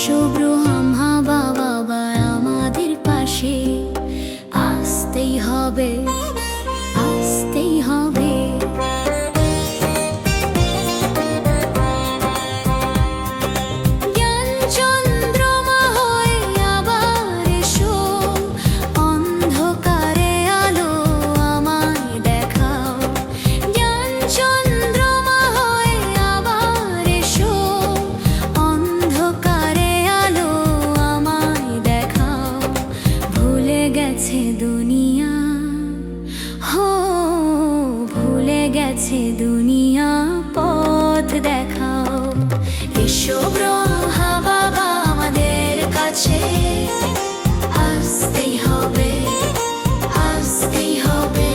এসো ব্রহ্মা বাবা আমাদের পাশে, আসতেই হবে, আসতেই হবে। জ্ঞান চন্দ্রমা হয়ে আবার এসো, অন্ধকারে আলো আমায় দেখাও। জ্ঞান চন্দ্রমা হয়ে আবার এসো, অন্ধকারে আলো আমায় দেখাও। ভুলে গেছে দুনিয়া, হো ভুলে গেছে দুনিয়া, পথ দেখাও। এসো ব্রহ্মা বাবা আমাদের কাছে, আসতেই হবে, আসতেই হবে।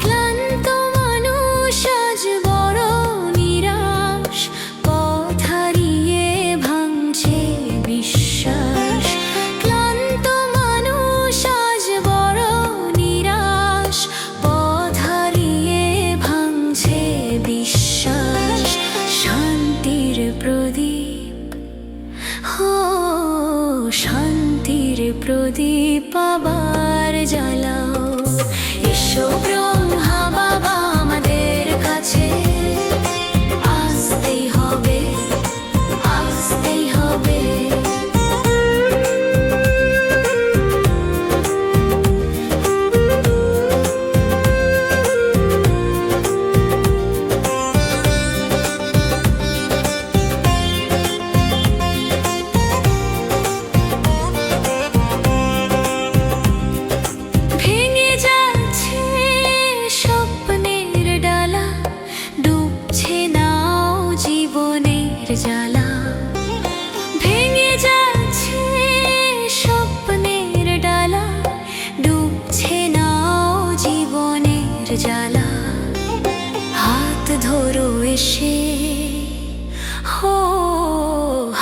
ক্লান্ত মানুষ আজ বড় নিরাশ, পথ হারিয়ে ভাঙছে বিশ্বাস। ক্লান্ত মানুষ আজ বড় নিরাশ, পথ হারিয়ে ভাঙছে বিশ্বাস। শান্তির প্রদীপ, হো শান্তির প্রদীপ আবার জ্বালাও। এসো ব্রহ্মা বাবা আমাদের কাছে, আসতেই হবে, আসতেই হবে। ভেঙে যাচ্ছে স্বপ্নের ডালা, ডুবছে নাও জীবনের জ্বালা। ভেঙে যাচ্ছে স্বপ্নের ডালা, ডুবছে নাও জীবনের জ্বালা। হাত ধরো এসে, হো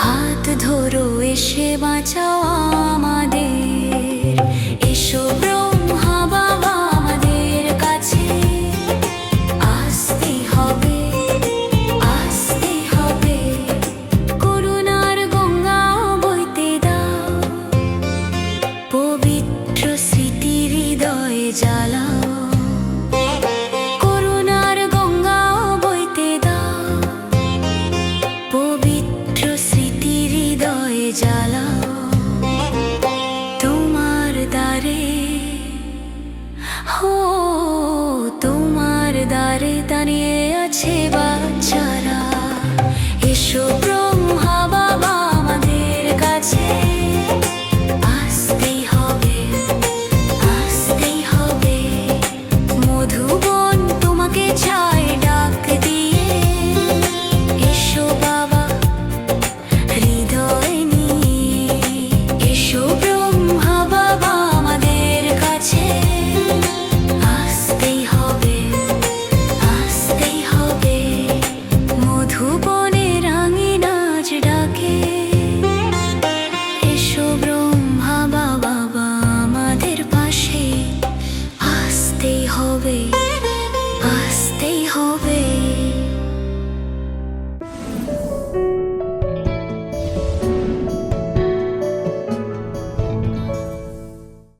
হাত ধরো এসে বাঁচাও আমাদের। এসো ব্রহ্মা বাবা আমাদের কাছে, আসতেই হবে, আসতেই হবে। করুণার গঙ্গা বইতে দাও, পবিত্র স্মৃতি হৃদয়ে জ্বালাও। করুণার গঙ্গা বইতে দাও, পবিত্র স্মৃতি হৃদয়ে জ্বালাও। তোমার দ্বারে, হো তোমার দ্বারে দাঁড়িয়ে আছে বাচ্চারা। এসো